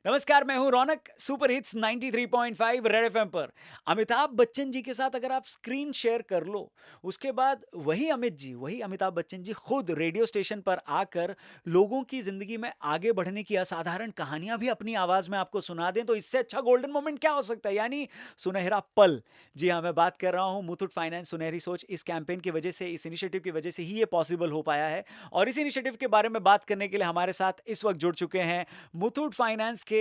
नमस्कार, मैं हूं रौनक। सुपर हिट्स 93.5 रेड एफएम पर अमिताभ बच्चन जी के साथ अगर आप स्क्रीन शेयर कर लो, उसके बाद वही अमिताभ बच्चन जी खुद रेडियो स्टेशन पर आकर लोगों की जिंदगी में आगे बढ़ने की असाधारण कहानियां भी अपनी आवाज में आपको सुना दें, तो इससे अच्छा गोल्डन मोमेंट क्या हो सकता है? यानी सुनहरा पल। जी हाँ, मैं बात कर रहा हूं मुथूट फाइनेंस सुनहरी सोच। इस कैंपेन की वजह से, इस इनिशिएटिव की वजह से ही ये पॉसिबल हो पाया है। और इस इनिशिएटिव के बारे में बात करने के लिए हमारे साथ इस वक्त जुड़ चुके हैं मुथूट फाइनेंस के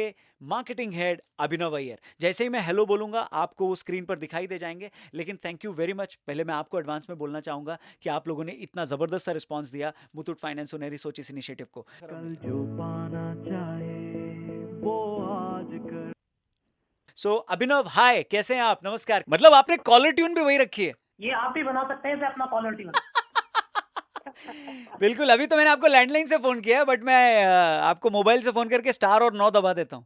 मार्केटिंग हेड अभिनव अय्यर। जैसे ही मैं हेलो बोलूंगा, आपको वो स्क्रीन पर दिखाई दे जाएंगे। लेकिन थैंक यू वेरी मच, पहले मैं आपको एडवांस में बोलना चाहूंगा कि आप लोगों ने इतना जबरदस्त सा रिस्पांस दिया मुथूट फाइनेंस सुनहरी सोच इस इनिशिएटिव को। कल जो पाना चाहे वो आज कर। सो अभिनव, हाय, कैसे हैं आप? नमस्कार। मतलब आपने कॉलर ट्यून भी वही रखी है? ये आप भी बना सकते हैं इसे अपना कॉलर ट्यून। बिल्कुल। अभी तो मैंने आपको लैंडलाइन से फोन किया है, बट मैं आपको मोबाइल से फोन करके स्टार और 9 दबा देता हूँ।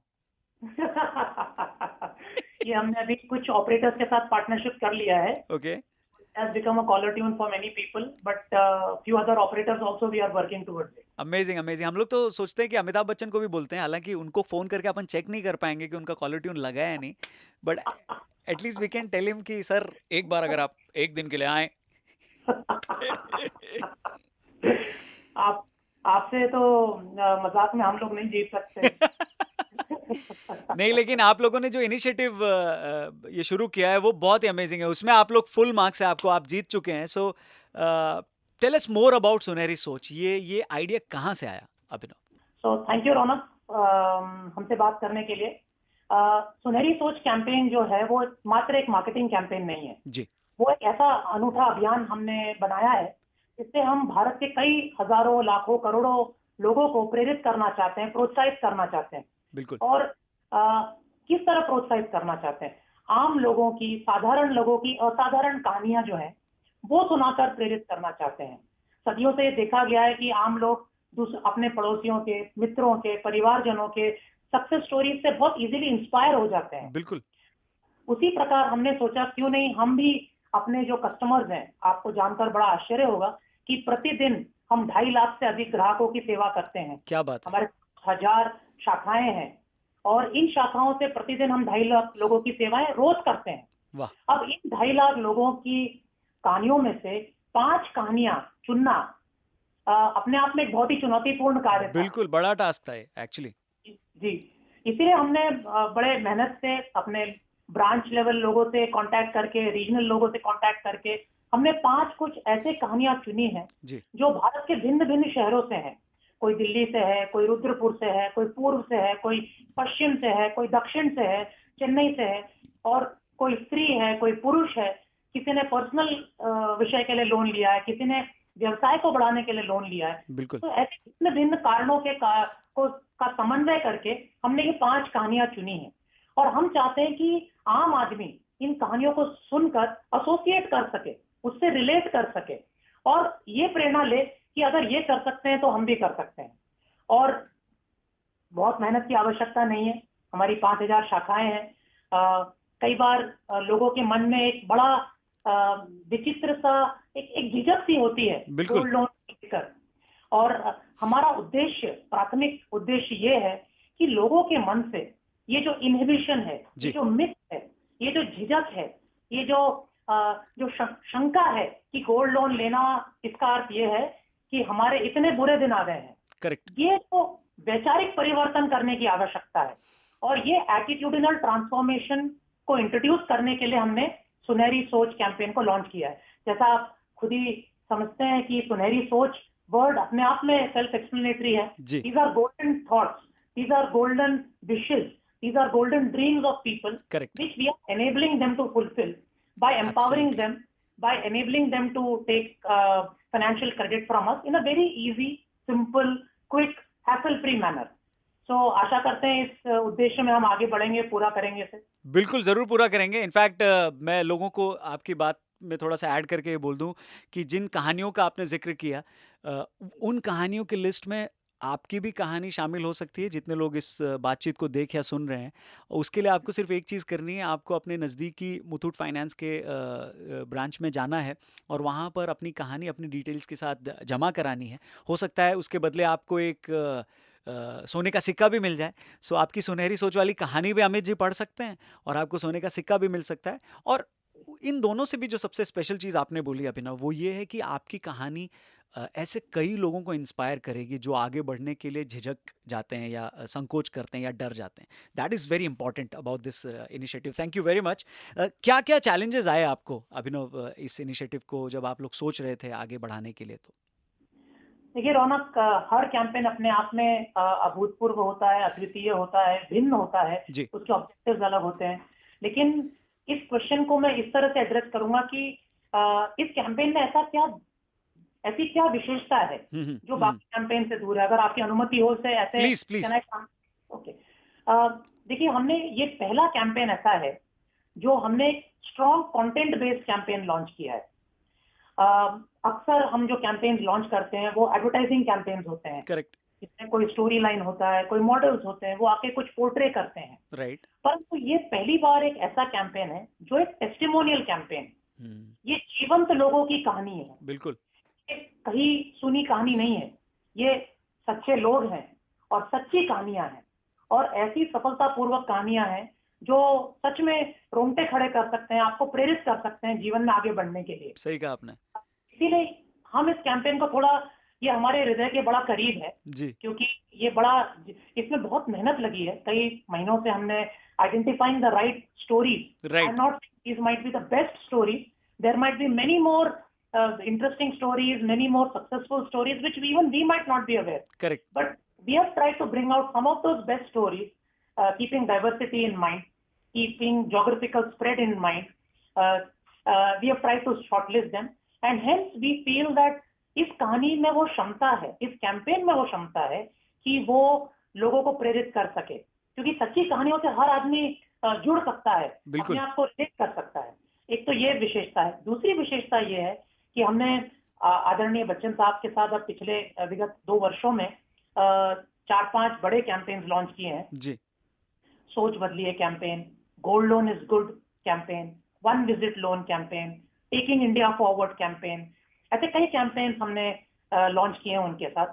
ये हमने अभी कुछ ऑपरेटर्स के साथ पार्टनरशिप कर लिया है। Okay. Has become a caller tune for many people, but few other operators also we are working towards it. Amazing amazing. हम लोग तो सोचते हैं कि अमिताभ बच्चन को भी बोलते हैं, हालांकि उनको फोन करके अपन चेक नहीं कर पाएंगे कि उनका कॉलर ट्यून लगा है या नहीं। But at least we can tell him कि सर, एक बार अगर आप एक दिन के लिए आए। आप आपसे तो मजाक में हम लोग नहीं जीत सकते। नहीं, लेकिन आप लोगों ने जो इनिशिएटिव ये शुरू किया है वो बहुत ही अमेजिंग है। उसमें आप लोग फुल मार्क्स है आपको, आप जीत चुके हैं। So tell us more about सुनहरी सोच। ये आइडिया कहाँ से आया अभिनव? So thank you रौनक हमसे बात करने के लिए। सुनहरी सोच कैंपेन जो है वो मात्र एक मार्केटिंग कैंपेन नहीं है जी। वो एक ऐसा अनूठा अभियान हमने बनाया है जिससे हम भारत के कई हजारों लाखों करोड़ों लोगों को प्रेरित करना चाहते हैं, प्रोत्साहित करना चाहते हैं। बिल्कुल। और किस तरह प्रोत्साहित करना चाहते हैं? आम लोगों की, साधारण लोगों की असाधारण कहानियां जो हैं वो सुनाकर प्रेरित करना चाहते हैं। सदियों से देखा गया है कि आम लोग अपने पड़ोसियों के, मित्रों के, परिवारजनों के सक्सेस स्टोरीज से बहुत इजीली इंस्पायर हो जाते हैं। बिल्कुल। उसी प्रकार हमने सोचा क्यों नहीं हम भी अपने जो कस्टमर्स हैं, आपको जानकर बड़ा आश्चर्य होगा कि प्रतिदिन हम 2.5 लाख से अधिक ग्राहकों की सेवा करते हैं। क्या बात है। हमारे 1000 शाखाएं हैं और इन शाखाओं से प्रतिदिन हम 2.5 लाख लोगों की सेवाएं रोज करते हैं। वाह। अब इन 2.5 लाख लोगों की कहानियों में से 5 कहानियां चुनना अपने आप में एक बहुत ही चुनौतीपूर्ण कार्य था। बिल्कुल, बड़ा टास्क था ये एक्चुअली। जी, इसीलिए हमने बड़े मेहनत से अपने ब्रांच लेवल लोगों से कांटेक्ट करके, रीजनल लोगों से कांटेक्ट करके हमने 5 कुछ ऐसे कहानियां चुनी हैं जी। जो भारत के भिन्न-भिन्न शहरों से हैं। कोई दिल्ली से है, कोई रुद्रपुर से है, कोई पूर्व से है, कोई पश्चिम से है, कोई दक्षिण से है, चेन्नई से है और कोई स्त्री है, कोई पुरुष है। किसी ने पर्सनल विषय के लिए लोन लिया है, किसी ने व्यवसाय को बढ़ाने के लिए लोन लिया है। बिल्कुल। तो ऐसे भिन्न भिन्न कारणों के का समन्वय करके हमने ये 5 कहानियां चुनी हैं और हम चाहते हैं कि आम आदमी इन कहानियों को सुनकर एसोसिएट कर सके, उससे रिलेट कर सके और ये प्रेरणा ले कि अगर ये कर सकते हैं तो हम भी कर सकते हैं। और बहुत मेहनत की आवश्यकता नहीं है। हमारी 5000 शाखाएं हैं। कई बार लोगों के मन में एक बड़ा विचित्र सा एक झिझक सी होती है बिल्कुल। गोल्ड लोन लेकर। और हमारा उद्देश्य, प्राथमिक उद्देश्य ये है कि लोगों के मन से ये जो इनहिबिशन है, ये जो मिथ है, ये जो झिझक है, ये जो शंका है कि गोल्ड लोन लेना, इसका अर्थ ये है कि हमारे इतने बुरे दिन आ गए हैं। करेक्ट। ये तो वैचारिक परिवर्तन करने की आवश्यकता है और ये एटीट्यूडिनल ट्रांसफॉर्मेशन को इंट्रोड्यूस करने के लिए हमने सुनहरी सोच कैंपेन को लॉन्च किया है। जैसा आप खुद ही समझते हैं कि सुनहरी सोच वर्ड अपने आप में सेल्फ एक्सप्लेनेटरी है। जी। These are golden thoughts, these are golden wishes, these are golden dreams of people, Correct. which we are enabling them to fulfill by empowering Absolutely. them, by enabling them to take financial credit from us in a very easy, simple, quick, hassle-free manner. So आशा करते हैं इस उद्देश्य में हम आगे बढ़ेंगे, पूरा करेंगे इसे। बिल्कुल, ज़रूर पूरा करेंगे। इनफैक्ट मैं लोगों को आपकी बात में थोड़ा-सा ऐड करके ये बोल दूँ कि जिन कहानियों का आपने ज़िक्र किया, उन कहानियों की लिस्ट में आपकी भी कहानी शामिल हो सकती है, जितने लोग इस बातचीत को देख या सुन रहे हैं। उसके लिए आपको सिर्फ़ एक चीज़ करनी है, आपको अपने नज़दीकी मुथूट फाइनेंस के ब्रांच में जाना है और वहाँ पर अपनी कहानी, अपनी डिटेल्स के साथ जमा करानी है। हो सकता है उसके बदले आपको एक सोने का सिक्का भी मिल जाए। सो आपकी सुनहरी सोच वाली कहानी भी अमित जी पढ़ सकते हैं और आपको सोने का सिक्का भी मिल सकता है। और इन दोनों से भी जो सबसे स्पेशल चीज़ आपने बोली अभिनव, वो ये है कि आपकी कहानी ऐसे कई लोगों को इंस्पायर करेगी जो आगे बढ़ने के लिए झिझक जाते हैं या संकोच करते हैं या डर जाते हैं। That is very important about this initiative. Thank you very much. क्या क्या चैलेंजेस आए आपको अभिनव इस इनिशिएटिव को जब आप लोग सोच रहे थे आगे बढ़ाने के लिए? तो देखिए रौनक, हर कैंपेन अपने आप में अभूतपूर्व होता है, अद्वितीय होता है, भिन्न होता है, जी। उसके ऑब्जेक्टिव्स अलग होते हैं। लेकिन इस क्वेश्चन को मैं इस तरह से एड्रेस करूंगा कि इस कैंपेन में ऐसी क्या विशेषता है जो बाकी कैंपेन से दूर है। अगर आपकी अनुमति हो से ऐसे प्लीज प्लीज। ओके। देखिए, हमने ये पहला कैंपेन ऐसा है जो हमने strong content based campaign launch किया है। अक्सर हम जो कैंपेन्स लॉन्च करते हैं वो एडवर्टाइजिंग कैंपेन्स होते हैं, करेक्ट। इसमें कोई स्टोरी लाइन होता है, कोई मॉडल्स होते हैं, वो आके कुछ पोर्ट्रे करते हैं। राइट। परंतु ये पहली बार एक ऐसा कैंपेन है जो एक टेस्टिमोनियल कैंपेन, ये जीवंत लोगों की कहानी है। बिल्कुल। ये कहीं सुनी कहानी नहीं है, ये सच्चे लोग हैं और सच्ची कहानियां हैं, और ऐसी सफलतापूर्वक कहानियां हैं जो सच में रोंगटे खड़े कर सकते हैं, आपको प्रेरित कर सकते हैं जीवन में आगे बढ़ने के लिए। सही कहा आपने। इसीलिए हम इस कैंपेन को थोड़ा, ये हमारे हृदय के बड़ा करीब है जी। क्योंकि ये बड़ा, इसमें बहुत मेहनत लगी है। कई महीनों से हमने identifying the right stories. I am not these might be the best stories. There might be many more interesting stories, many more successful stories which we might not be aware. Correct. But we have tried to bring out some of those best stories, keeping diversity in mind, keeping geographical spread in mind. We have tried to shortlist them, and hence we feel that इस कहानी में वो क्षमता है, इस campaign में वो क्षमता है कि वो लोगों को प्रेरित कर सके, क्योंकि सच्ची कहानियों से हर आदमी जुड़ सकता है, अपने आप को रिलेट कर सकता है। एक तो ये विशेषता है। दूसरी विशेषता ये है कि हमने आदरणीय बच्चन साहब के साथ अब पिछले विगत 2 वर्षों में 4-5 बड़े कैंपेन्स लॉन्च किए हैं जी। सोच बदलिए campaign, gold loan is good campaign, one visit loan campaign, taking India forward campaign, ऐसे कई कैंपेन हमने लॉन्च किए हैं उनके साथ।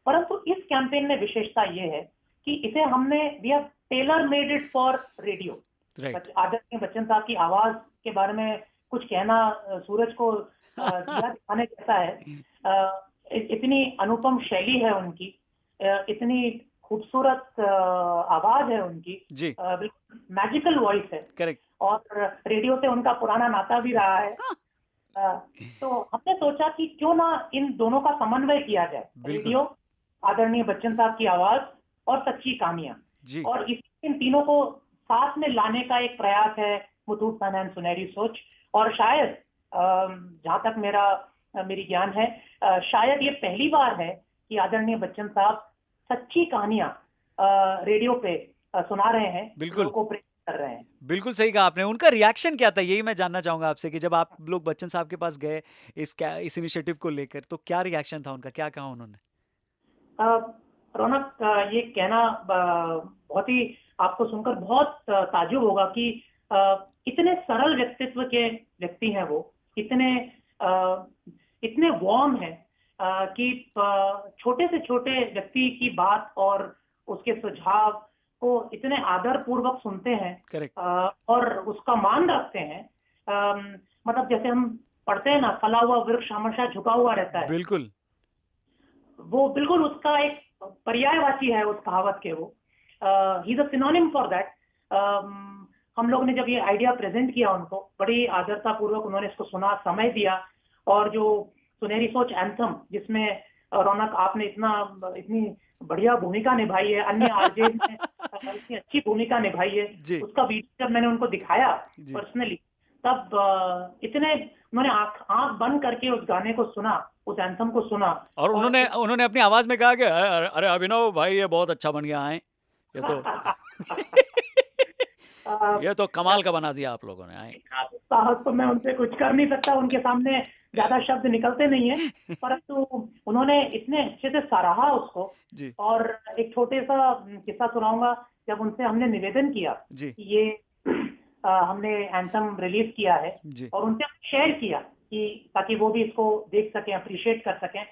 परंतु इस कैंपेन में विशेषता ये है कि इसे हमने, we have tailor made it for radio. आदरणीय बच्चन साहब की आवाज के बारे में कुछ कहना सूरज को दिखाने जैसा है। इतनी अनुपम शैली है उनकी, इतनी खूबसूरत आवाज है उनकी, मैजिकल वॉइस है। करेक्ट। और रेडियो से उनका पुराना नाता भी रहा है। तो हमने सोचा कि क्यों ना इन दोनों का समन्वय किया जाए, रेडियो, आदरणीय बच्चन साहब की आवाज और सच्ची कहानियां, और इन तीनों को साथ में लाने का एक प्रयास है मुथूट फाइनेंस सुनहरी सोच। और शायद जहां तक मेरी ज्ञान है, शायद ये पहली बार है कि आदरणीय बच्चन साहब सच्ची कहानियां रेडियो पे सुना रहे हैं, लोगों को प्रेरित कर रहे हैं। बिल्कुल सही कहा आपने। उनका रिएक्शन क्या था, यही मैं जानना चाहूंगा आपसे कि जब आप लोग बच्चन साहब के पास गए इस इनिशिएटिव को लेकर, तो क्या रिएक्शन था उनका, क्या कहा उन्होंने? रौनक, ये कहना बहुत ही आपको सुनकर बहुत ताज्जुब होगा कि इतने सरल व्यक्तित्व के व्यक्ति हैं वो, इतने वार्म हैं कि छोटे से छोटे व्यक्ति की बात और उसके सुझाव को इतने आदर पूर्वक सुनते हैं और उसका मान रखते हैं। मतलब जैसे हम पढ़ते हैं ना, फला हुआ वृक्ष हमेशा झुका हुआ रहता है, बिल्कुल वो बिल्कुल उसका एक पर्यायवाची है उस कहावत के। वो he is a synonym for that. हम लोग ने जब ये आइडिया प्रेजेंट किया उनको, बड़ी आदरता पूर्वक उन्होंने इसको सुना, समय दिया, और जो सुनहरी सोच एंथम, जिसमें रौनक आपने इतनी बढ़िया भूमिका निभाई है, अन्य आरजे ने इतनी अच्छी भूमिका निभाई है, उसका वीडियो जब मैंने उनको दिखाया पर्सनली, तब उन्होंने आंख बंद करके उस गाने को सुना, उस एंथम को सुना, और उन्होंने अपनी आवाज में कहा कि अरे अभिनव भाई, ये बहुत अच्छा बन गया है, ये तो ये तो कमाल का बना दिया आप लोगों ने। साहस तो मैं उनसे कुछ कर नहीं सकता, उनके सामने ज्यादा शब्द निकलते नहीं है, परंतु उन्होंने इतने अच्छे से सराहा उसको। और एक छोटे सा किस्सा सुनाऊंगा। जब उनसे हमने निवेदन किया कि ये हमने एंथम रिलीज किया है, और उनसे शेयर किया कि ताकि वो भी इसको देख सकें, अप्रिशिएट कर सकें,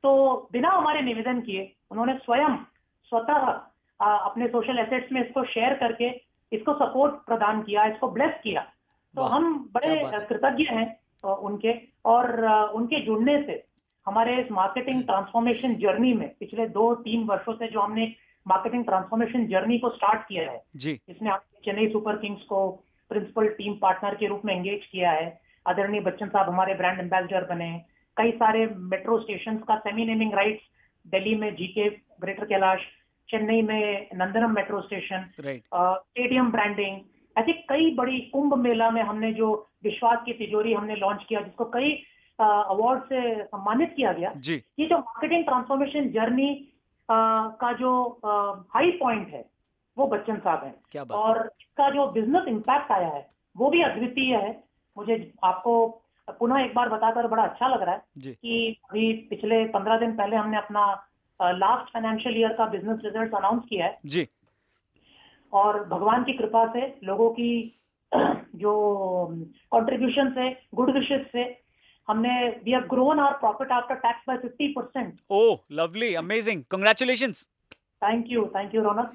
तो बिना हमारे निवेदन किए उन्होंने स्वयं स्वतः अपने सोशल एसेट्स में इसको शेयर करके इसको सपोर्ट प्रदान किया, इसको ब्लेस किया। तो वाह, हम बड़े क्या बात है। कृतज्ञ हैं उनके, और उनके जुड़ने से हमारे इस मार्केटिंग ट्रांसफॉर्मेशन जर्नी में पिछले 2-3 वर्षों से जो हमने मार्केटिंग ट्रांसफॉर्मेशन जर्नी को स्टार्ट किया है, जी, इसमें हमने चेन्नई सुपर किंग्स को प्रिंसिपल टीम पार्टनर के रूप में एंगेज किया है। आदरणीय बच्चन साहब हमारे ब्रांड एम्बेसडर बने। कई सारे मेट्रो स्टेशन का सेमी नेमिंग राइट्स दिल्ली में जीके ग्रेटर कैलाश, चेन्नई में Nandanam metro station, right, stadium branding, ऐसी कई बड़ी, कुंभ मेला में हमने जो विश्वास की तिजोरी हमने लॉन्च किया जिसको कई अवार्ड से सम्मानित किया गया। जी, ये जो मार्केटिंग ट्रांसफॉर्मेशन जर्नी का जो हाई पॉइंट है वो बच्चन साहब हैं, क्या बात और इसका जो बिजनेस इम्पैक्ट आया है वो भी अद्वितीय है। मुझे आपको पुनः एक बार बताकर बड़ा अच्छा लग रहा है जी, कि अभी पिछले 15 दिन पहले हमने अपना लास्ट फाइनेंशियल ईयर का बिजनेस रिजल्ट अनाउंस किया है, जी, और भगवान की कृपा से, लोगों की जो कंट्रीब्यूशन से, गुड विशेस से, हमने we have grown our profit after tax by 50%। Oh lovely, amazing, congratulations. Thank you, Ronak.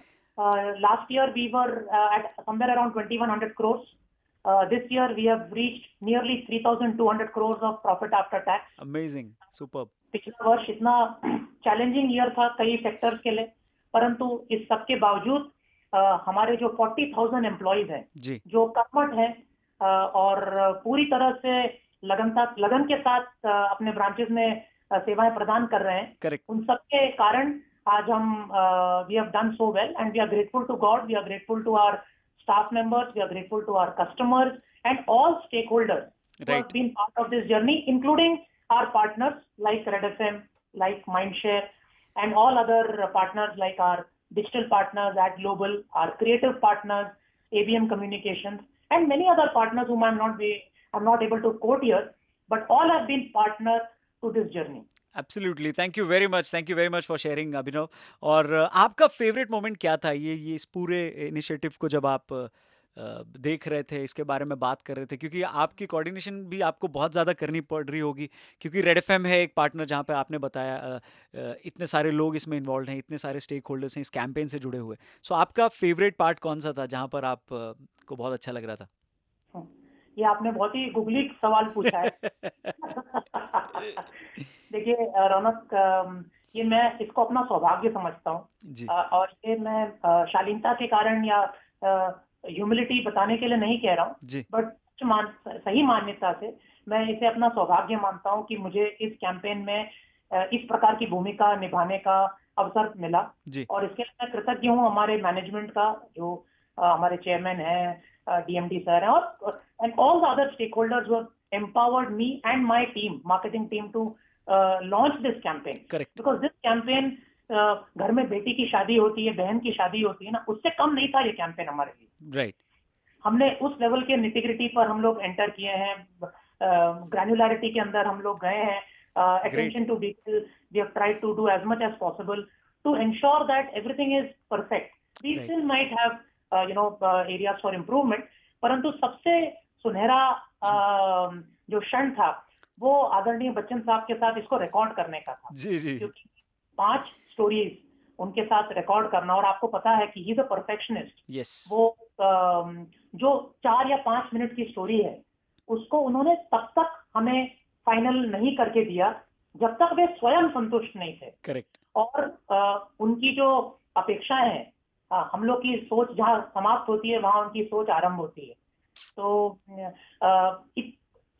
Last year we were at somewhere around 2100 crores. This year we have reached nearly 3200 crores of profit after tax. Amazing, superb. पिछला वर्ष इतना challenging year था कई sectors के लिए, परंतु इस सब के बावजूद हमारे जो 40,000 एम्प्लॉइज हैं, जी, जो कर्मठ हैं और पूरी तरह से लगन के साथ अपने ब्रांचेस में सेवाएं प्रदान कर रहे हैं, करेक्ट, उन सब के कारण आज हम we have done so well, and we are grateful to God, we are grateful to our staff members, we are grateful to our customers and all stakeholders who have right, been part of this journey, including our partners like Red FM, like Mindshare, and all other partners like our digital partners at Global, our creative partners, ABM Communications, and many other partners whom I'm not able to quote here, but all have been partners to this journey. Absolutely, thank you very much for sharing Abhinav. और आपका favourite moment क्या था ये इस पूरे initiative को जब आप देख रहे थे, इसके बारे में बात कर रहे थे, क्योंकि आपकी कोऑर्डिनेशन भी आपको बहुत ज़्यादा करनी पड़ रही होगी, क्योंकि रेड एफएम है एक पार्टनर जहाँ पे आपने बताया इतने सारे लोग इसमें इन्वॉल्व हैं, इतने सारे स्टेक होल्डर्स हैं इस कैंपेन से जुड़े हुए। सो आपका फेवरेट पार्ट कौन सा था जहाँ पर आप को बहुत अच्छा लग रहा था? ये आपने बहुत ही गुगली सवाल पूछा है। देखिए रौनक, ये मैं इसको अपना सौभाग्य समझता हूँ, जी, और ये मैं शालीनता के कारण या ह्यूमिलिटी बताने के लिए नहीं कह रहा हूँ, जी, बट सही मान्यता से मैं इसे अपना सौभाग्य मानता हूँ कि मुझे इस कैंपेन में इस प्रकार की भूमिका निभाने का अवसर मिला, जी, और इसके लिए मैं कृतज्ञ हूँ हमारे मैनेजमेंट का, जो हमारे चेयरमैन हैं, डीएमडी सर हैं, और and all the other stakeholders who empowered me and my team, marketing team, to launch this campaign. Correct, Because this campaign, घर में बेटी की शादी होती है, बहन की शादी होती है ना, उससे कम नहीं था ये कैंपेन हमारे लिए। राइट, हमने उस लेवल के निटिग्रिटी पर हम लोग एंटर किए हैं, ग्रैन्युलरिटी के अंदर हम लोग गए हैं, attention to detail, we have tried to do as much as possible to ensure that everything is perfect. We Right. still might have areas for improvement, परंतु सबसे सुनहरा जो क्षण था वो आदरणीय बच्चन साहब के साथ इसको रिकॉर्ड करने का था, जी, जी, क्योंकि 5 स्टोरीज उनके साथ रिकॉर्ड करना, और आपको पता है कि he is a perfectionist. Yes, वो जो 4 या 5 मिनट की स्टोरी है उसको उन्होंने तब तक हमें फाइनल नहीं करके दिया जब तक वे स्वयं संतुष्ट नहीं थे, करेक्ट, और उनकी जो अपेक्षाएं हैं, हम लोग की सोच जहाँ समाप्त होती है वहां उनकी सोच आरंभ होती है। So,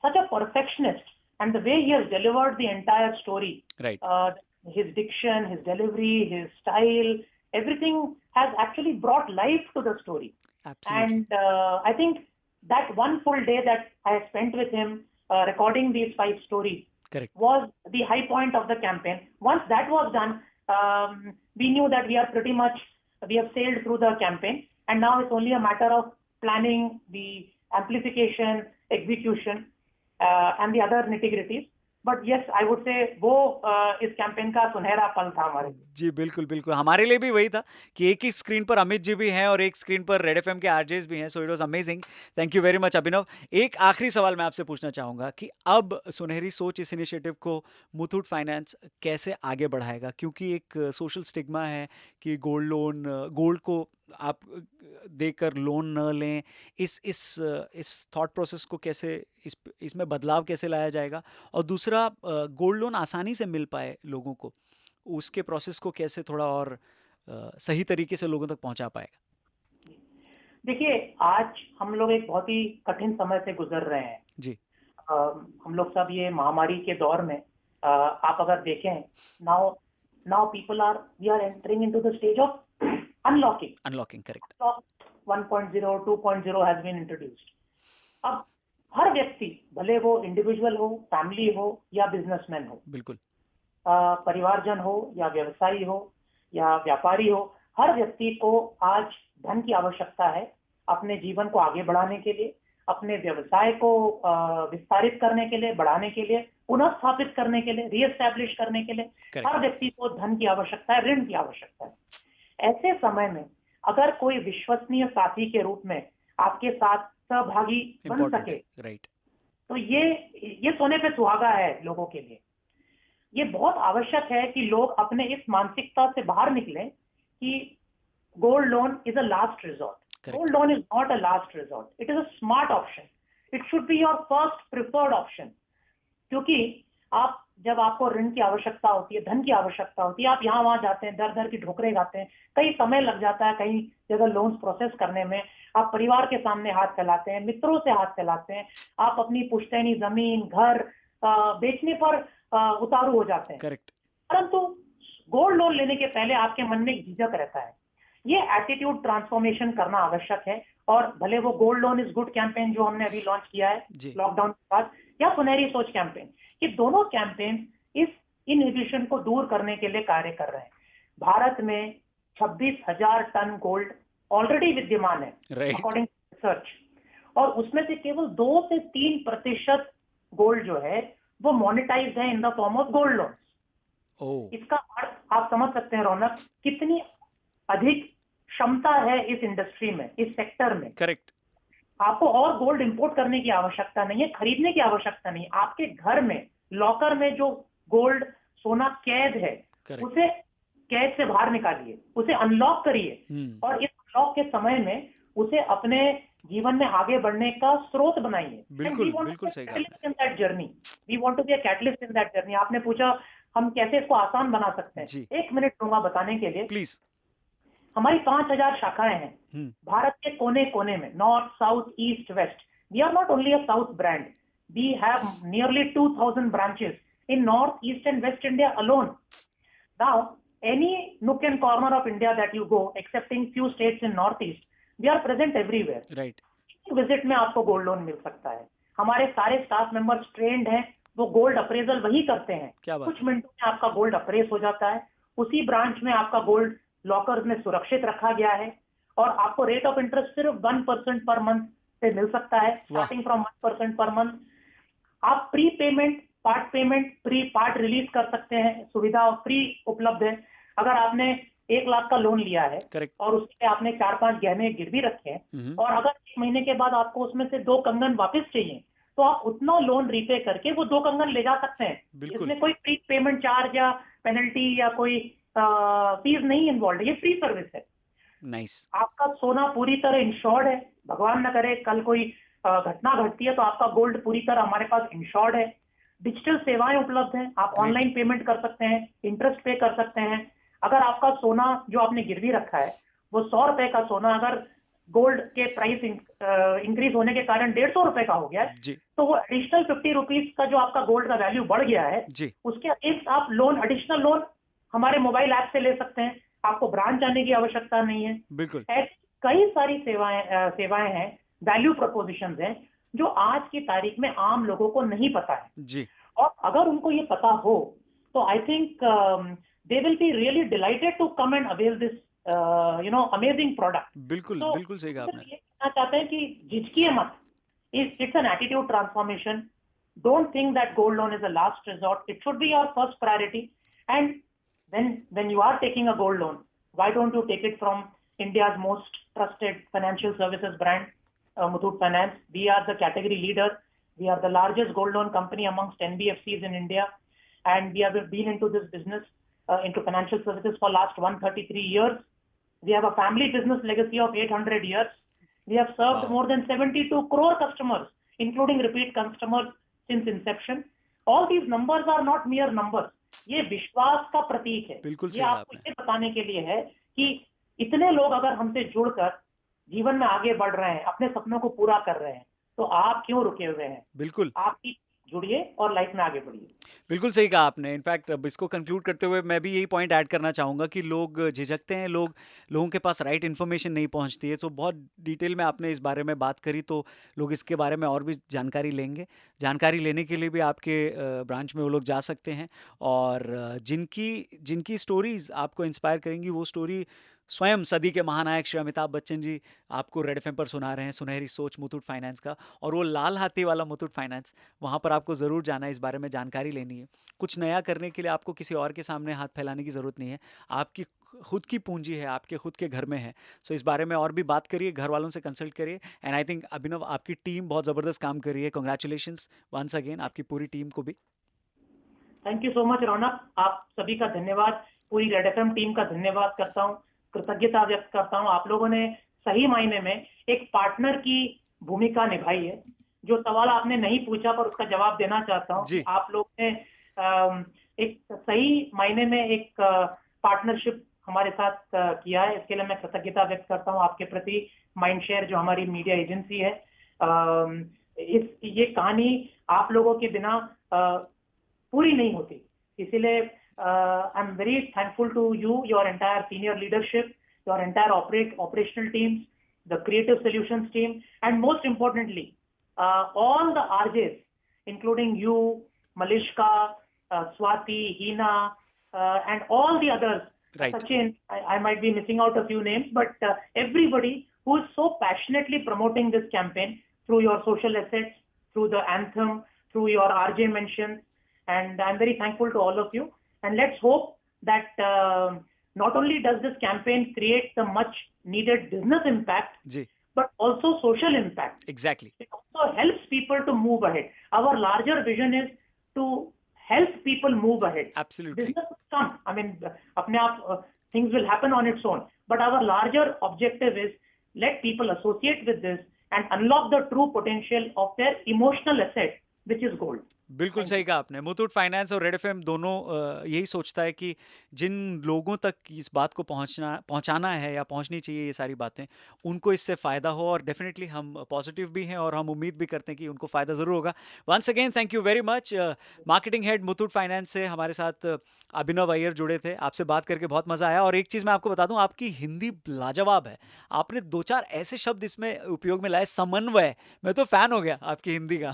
such a perfectionist, and the way he has delivered the entire story, right, his diction, his delivery, his style, everything has actually brought life to the story. Absolutely, And I think that one full day that I spent with him recording these 5 stories correct, was the high point of the campaign. Once that was done, we knew that we have sailed through the campaign, and now it's only a matter of planning, the amplification, execution, and the other nitty-gritties. But yes I would say वो इस campaign का सुनहरा पल था हमारे लिए। जी बिल्कुल बिल्कुल, हमारे लिए भी वही था कि एक ही स्क्रीन पर अमित जी भी हैं और एक स्क्रीन पर रेड एफएम के आरजेस भी हैं, so it was amazing. Thank you very much Abhinav. एक आखिरी सवाल मैं आपसे पूछना चाहूंगा कि अब सुनहरी सोच इस इनिशिएटिव को मुथूट फाइनेंस कैसे आगे बढ़ाएगा, क्योंकि एक सोशल स्टिग्मा है कि गोल्ड लोन, गोल्ड को आप देकर लोन न लें। इस थॉट प्रोसेस को कैसे, इसमें बदलाव कैसे लाया जाएगा, और दूसरा गोल्ड लोन आसानी से मिल पाए लोगों को, उसके प्रोसेस को कैसे थोड़ा और सही तरीके से लोगों तक पहुंचा पाएगा। देखिए, आज हम लोग एक बहुत ही कठिन समय से गुजर रहे हैं। जी अ, हम लोग सब ये महामारी के दौर में आप अगर देखें, now now people are we are entering into the stage of unlocking. Unlocking correct. 1.0 2.0 has been introduced. अब हर व्यक्ति, भले वो इंडिविजुअल हो, फैमिली हो या बिजनेसमैन हो, बिल्कुल परिवारजन हो या व्यवसायी हो या व्यापारी हो, हर व्यक्ति को आज धन की आवश्यकता है अपने जीवन को आगे बढ़ाने के लिए, अपने व्यवसाय को विस्तारित करने के लिए, बढ़ाने के लिए, पुनः स्थापित करने के लिए, रीएस्टैब्लिश करने के लिए हर करेक्ट। व्यक्ति को धन की आवश्यकता है, ऋण की आवश्यकता है। ऐसे समय में अगर कोई विश्वसनीय साथी के रूप में आपके साथ सहभागी बन इम्पोर्टेंट सके, है राइट। तो ये सोने पे सुहागा है लोगों के लिए। ये बहुत आवश्यक है कि लोग अपने इस मानसिकता से बाहर निकलें कि gold loan is a last resort. Correct. Gold loan is not a last resort. It is a smart option. It should be your first preferred option. क्योंकि आप जब आपको ऋण की आवश्यकता होती है, धन की आवश्यकता होती है, आप यहाँ वहां जाते हैं, दर दर की ठोकरें खाते हैं, कई समय लग जाता है कई जगह लोन्स प्रोसेस करने में। आप परिवार के सामने हाथ फैलाते हैं, मित्रों से हाथ फैलाते हैं, आप अपनी पुश्तैनी जमीन, घर बेचने पर उतारू हो जाते हैं। करेक्ट। परंतु गोल्ड लोन लेने के पहले आपके मन में एक झिझक रहता है। ये एटीट्यूड ट्रांसफॉर्मेशन करना आवश्यक है। और भले वो gold loan is good campaign जो हमने अभी लॉन्च किया है जी लॉकडाउन के बाद, या सुनहरी सोच कैंपेन, ये दोनों कैंपेन इस इनहिबिशन को दूर करने के लिए कार्य कर रहे हैं। भारत में 26,000 टन गोल्ड ऑलरेडी विद्यमान है राइट। अकॉर्डिंग टू रिसर्च, और उसमें से केवल 2 से 3% गोल्ड जो है वो मोनेटाइज्ड है in the form of gold loan. ओ इसका अर्थ आप समझ सकते हैं रौनक, कितनी अधिक क्षमता है इस इंडस्ट्री में, इस सेक्टर में। करेक्ट। आपको और गोल्ड इंपोर्ट करने की आवश्यकता नहीं है, खरीदने की आवश्यकता नहीं। आपके घर में लॉकर में जो गोल्ड सोना कैद है, करेक्ट। उसे कैद से बाहर निकालिए, उसे अनलॉक करिए, और इस अनलॉक के समय में उसे अपने जीवन में आगे बढ़ने का स्रोत बनाइए। बिल्कुल बिल्कुल सही कहा आपने। In that journey we want to be a catalyst in that journey. आपने पूछा हम कैसे इसको आसान बना सकते हैं। जी 1 मिनट दूंगा बताने के लिए। प्लीज। हमारी 5,000 शाखाएं हैं भारत के कोने कोने में, north south east west. We are not only a south brand, we have nearly 2,000 branches in north east and west India alone. Now any nook and corner of India that you go, excepting few states in northeast, we are present everywhere. Right. Visit में आपको gold loan मिल सकता है। हमारे सारे staff members trend हैं, वो gold appraisal वही करते हैं। क्या बात कुछ मिनटों में आपका गोल्ड अप्रेस हो जाता है, उसी ब्रांच में आपका गोल्ड लॉकर्स में सुरक्षित रखा गया है, और आपको रेट ऑफ इंटरेस्ट सिर्फ 1% पर मंथ से मिल सकता है, स्टार्टिंग फ्रॉम 1% पर मंथ। आप pre payment, part payment, pre part release कर सकते हैं, सुविधा फ्री उपलब्ध है। अगर आपने 1 लाख का लोन लिया है करेक्ट। और उसके आपने 4-5 गहने गिरवी रखे हैं, और अगर 1 महीने के बाद आपको उसमें से 2 कंगन वापस चाहिए, तो आप उतना लोन रीपे करके वो 2 कंगन ले जा सकते हैं। बिल्कुल। इसमें कोई प्री पेमेंट चार्ज या पेनल्टी या कोई फीस नहीं इन्वॉल्व है, ये फ्री सर्विस है। नाइस। आपका सोना पूरी तरह इंश्योर्ड है, भगवान न करे कल कोई घटना घटती है तो आपका गोल्ड पूरी तरह हमारे पास इंश्योर्ड है। डिजिटल सेवाएं उपलब्ध हैं, आप Great. ऑनलाइन पेमेंट कर सकते हैं, इंटरेस्ट पे कर सकते हैं। अगर आपका सोना जो आपने गिरवी रखा है वो 100 रुपए का सोना अगर गोल्ड के प्राइस इंक्रीज होने के कारण 150 रुपए का हो गया है, जी तो वो एडिशनल 50 रुपीज का जो आपका गोल्ड का वैल्यू बढ़ गया है, जी उसके अगेंस्ट आप लोन, एडिशनल लोन हमारे मोबाइल ऐप से ले सकते हैं। आपको ब्रांच जाने की आवश्यकता नहीं है। बिल्कुल। ऐसी कई सारी सेवाएं हैं, वैल्यू प्रोपोजिशन हैं, जो आज की तारीख में आम लोगों को नहीं पता है। जी और अगर उनको ये पता हो तो I think they will be really delighted to come and avail this amazing product. बिल्कुल तो बिल्कुल सही कहा आपने। ये कहना चाहते हैं कि झिझकिए मत। It's an attitude transformation. don't think that gold loan is a last resort. It should be your first priority. And then when you are taking a gold loan, why don't you take it from India's most trusted financial services brand, Muthoot Finance? We are the category leader. We are the largest gold loan company amongst NBFCs in India. And we have been into this business, into financial services for last 133 years. We have a family business legacy of 800 years. We have served Wow. more than 72 crore customers, including repeat customers since inception. All these numbers are not mere numbers. ये विश्वास का प्रतीक है. बिल्कुल ये सही कहा आपको आपने. ये बताने के लिए है कि इतने लोग अगर हमसे जुड़कर जीवन में आगे बढ़ रहे हैं, अपने सपनों को पूरा कर रहे हैं, तो आप क्यों रुके हुए हैं? बिल्कुल आप भी जुड़िए और लाइफ में आगे बढ़िए. बिल्कुल सही कहा आपने. इनफैक्ट अब इसको कंक्लूड करते हुए मैं भी यही पॉइंट ऐड करना चाहूँगा कि लोग झिझकते हैं, लोगों के पास राइट इन्फॉर्मेशन नहीं पहुँचती है. तो बहुत डिटेल में आपने इस बारे में बात करी, तो लोग इसके बारे में और भी जानकारी लेंगे. जानकारी लेने के लिए भी आपके ब्रांच में वो लोग जा सकते हैं. और जिनकी स्टोरीज आपको इंस्पायर करेंगी, वो स्टोरी स्वयं सदी के महानायक श्री अमिताभ बच्चन जी आपको रेड एफएम पर सुना रहे हैं. सुनहरी सोच मुथूट फाइनेंस का, और वो लाल हाथी वाला मुथूट फाइनेंस, वहाँ पर आपको ज़रूर जाना है, इस बारे में जानकारी लेनी है. कुछ नया करने के लिए आपको किसी और के सामने हाथ फैलाने की ज़रूरत नहीं है. आपकी खुद की पूंजी है, आपके खुद के घर में है. सो इस बारे में और भी बात करिए, घर वालों से कंसल्ट करिए. एंड आई थिंक अभिनव, आपकी टीम बहुत ज़बरदस्त काम कर रही है. कॉन्ग्रेचुलेशंस वंस अगेन आपकी पूरी टीम को भी. थैंक यू सो मच रौनक. आप सभी का धन्यवाद. पूरी रेड एफएम टीम का धन्यवाद करता हूँ, कृतज्ञता व्यक्त करता हूँ. आप लोगों ने सही मायने में एक पार्टनर की भूमिका निभाई है. जो सवाल आपने नहीं पूछा पर उसका जवाब देना चाहता हूँ. जी. आप लोग ने एक सही मायने में एक पार्टनरशिप हमारे साथ किया है. इसके लिए मैं कृतज्ञता व्यक्त करता हूँ आपके प्रति. माइंडशेयर जो हमारी मीडिया एजेंसी है, ये कहानी आप लोगों के बिना पूरी नहीं होती. इसीलिए I am very thankful to you, your entire senior leadership, your entire operational teams, the creative solutions team, and most importantly, all the RJs, including you, Malishka, Swati, Hina, and all the others. Right. Sachin, I might be missing out a few names, but everybody who is so passionately promoting this campaign through your social assets, through the anthem, through your RJ mentions, and I'm very thankful to all of you. And let's hope that not only does this campaign create the much needed business impact, जी. but also social impact. Exactly. It also helps people to move ahead. Our larger vision is to help people move ahead. Absolutely. Business will come. I mean, apne aap, things will happen on its own. But our larger objective is let people associate with this and unlock the true potential of their emotional asset, which is gold. बिल्कुल सही कहा आपने. Muthoot finance और red FM दोनों यही सोचता है कि जिन लोगों तक इस बात को पहुंचाना है या पहुंचनी चाहिए ये सारी बातें, उनको इससे फ़ायदा हो. और डेफिनेटली हम पॉजिटिव भी हैं और हम उम्मीद भी करते हैं कि उनको फ़ायदा ज़रूर होगा. Once again thank you very much. Marketing head Muthoot Finance से हमारे साथ अभिनव अय्यर जुड़े थे. आपसे बात करके बहुत मज़ा आया. और एक चीज़ मैं आपको बता दूँ, आपकी हिंदी लाजवाब है. आपने 2-4 ऐसे शब्द इसमें उपयोग में लाए, समन्वय. मैं तो फ़ैन हो गया आपकी हिंदी का.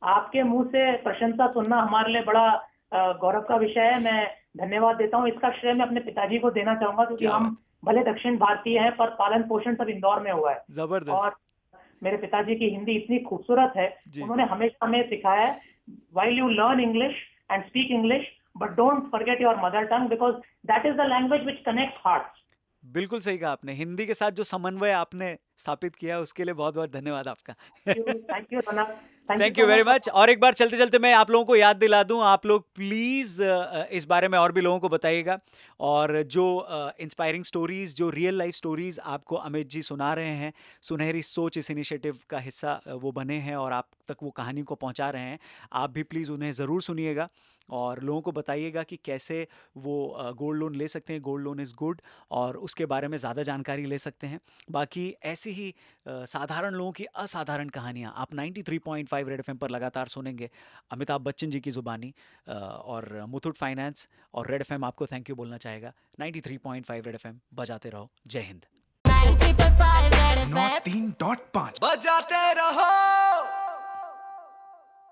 आपके मुंह से प्रशंसा सुनना हमारे लिए बड़ा गौरव का विषय है. मैं धन्यवाद देता हूँ. इसका श्रेय मैं अपने पिताजी को देना चाहूंगा, क्योंकि क्या हम भले दक्षिण भारतीय हैं पर पालन पोषण सब इंदौर में हुआ है. जबरदस्त. और मेरे पिताजी की हिंदी इतनी खूबसूरत है, जी. उन्होंने हमेशा हमें सिखाया है, while you learn English and speak English, but don't forget your mother tongue, because that is the language which connects hearts. बिल्कुल सही कहा आपने. हिंदी के साथ जो समन्वय आपने स्थापित किया, उसके लिए बहुत बहुत धन्यवाद आपका. Thank you, Ronak. Thank you very much. और एक बार चलते चलते मैं आप लोगों को याद दिला दूं, आप लोग प्लीज़ इस बारे में और भी लोगों को बताइएगा. और जो इंस्पायरिंग स्टोरीज, जो रियल लाइफ स्टोरीज आपको अमित जी सुना रहे हैं, सुनहरी सोच इस इनिशिएटिव का हिस्सा वो बने हैं और आप तक वो कहानी को पहुंचा रहे हैं. आप भी प्लीज़ उन्हें ज़रूर सुनिएगा और लोगों को बताइएगा कि कैसे वो गोल्ड लोन ले सकते हैं. गोल्ड लोन इज़ गुड, और उसके बारे में ज़्यादा जानकारी ले सकते हैं. बाकी ऐसी ही साधारण लोगों की असाधारण कहानियाँ आप 93.5 रेड एफएम पर लगातार सुनेंगे. अमिताभ बच्चन जी की ज़ुबानी. और मुथूट फाइनेंस और रेड एफएम आपको थैंक यू बोलना चाहेगा. 93.5 रेड एफएम बजाते रहो. जय हिंद. 93.5 Red FM. 93.5 बजाते रहो.